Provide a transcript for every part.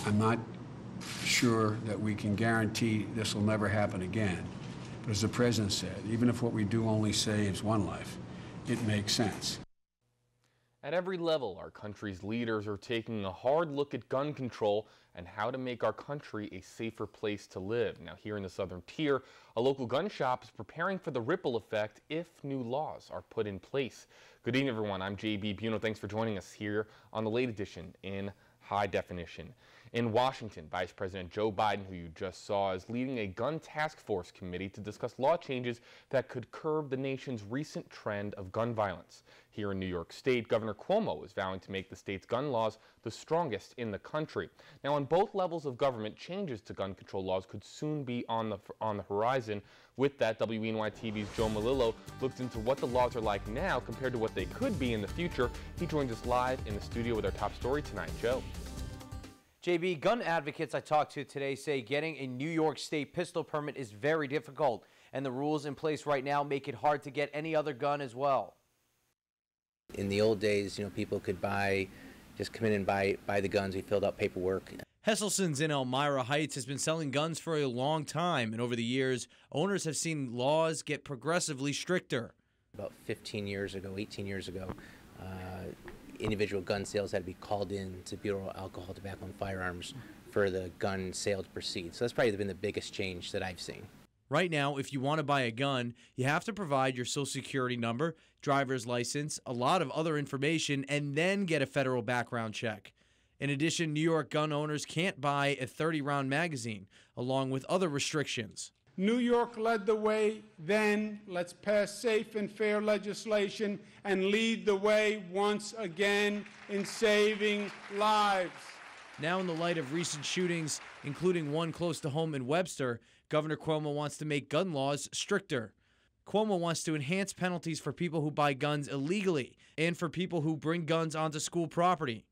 I'm not sure that we can guarantee this will never happen again. But as the President said, even if what we do only saves one life, it makes sense. At every level, our country's leaders are taking a hard look at gun control and how to make our country a safer place to live. Now, here in the Southern Tier, a local gun shop is preparing for the ripple effect if new laws are put in place. Good evening, everyone. I'm J.B. Buno. Thanks for joining us here on the late edition in High Definition. In Washington, Vice President Joe Biden, who you just saw, is leading a gun task force committee to discuss law changes that could curb the nation's recent trend of gun violence. Here in New York State, Governor Cuomo is vowing to make the state's gun laws the strongest in the country. Now, on both levels of government, changes to gun control laws could soon be on the horizon. With that, WENY TV's Joe Malillo looked into what the laws are like now compared to what they could be in the future. He joins us live in the studio with our top story tonight. Joe. JB, gun advocates I talked to today say getting a New York State pistol permit is very difficult, and the rules in place right now make it hard to get any other gun as well. In the old days, people could just come in and buy the guns. We filled out paperwork. Hesselson's in Elmira Heights has been selling guns for a long time, and over the years, owners have seen laws get progressively stricter. About 15 years ago, 18 years ago, individual gun sales had to be called in to Bureau of Alcohol, Tobacco, and Firearms for the gun sale to proceed. So that's probably been the biggest change that I've seen. Right now, if you want to buy a gun, you have to provide your Social Security number, driver's license, a lot of other information, and then get a federal background check. In addition, New York gun owners can't buy a 30-round magazine, along with other restrictions. New York led the way then. Let's pass safe and fair legislation and lead the way once again in saving lives. Now, in the light of recent shootings, including one close to home in Webster, Governor Cuomo wants to make gun laws stricter. Cuomo wants to enhance penalties for people who buy guns illegally and for people who bring guns onto school property.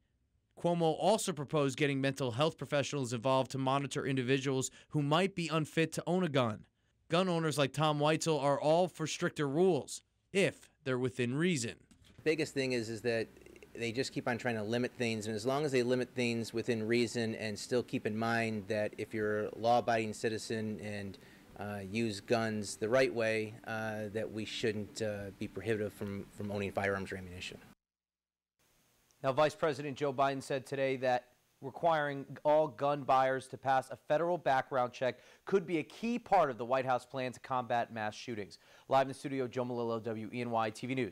Cuomo also proposed getting mental health professionals involved to monitor individuals who might be unfit to own a gun. Gun owners like Tom Weitzel are all for stricter rules, if they're within reason. The biggest thing is that they just keep on trying to limit things, and as long as they limit things within reason and still keep in mind that if you're a law-abiding citizen and use guns the right way, that we shouldn't be prohibited from owning firearms or ammunition. Now, Vice President Joe Biden said today that requiring all gun buyers to pass a federal background check could be a key part of the White House plan to combat mass shootings. Live in the studio, Joe Malillo, WENY TV News.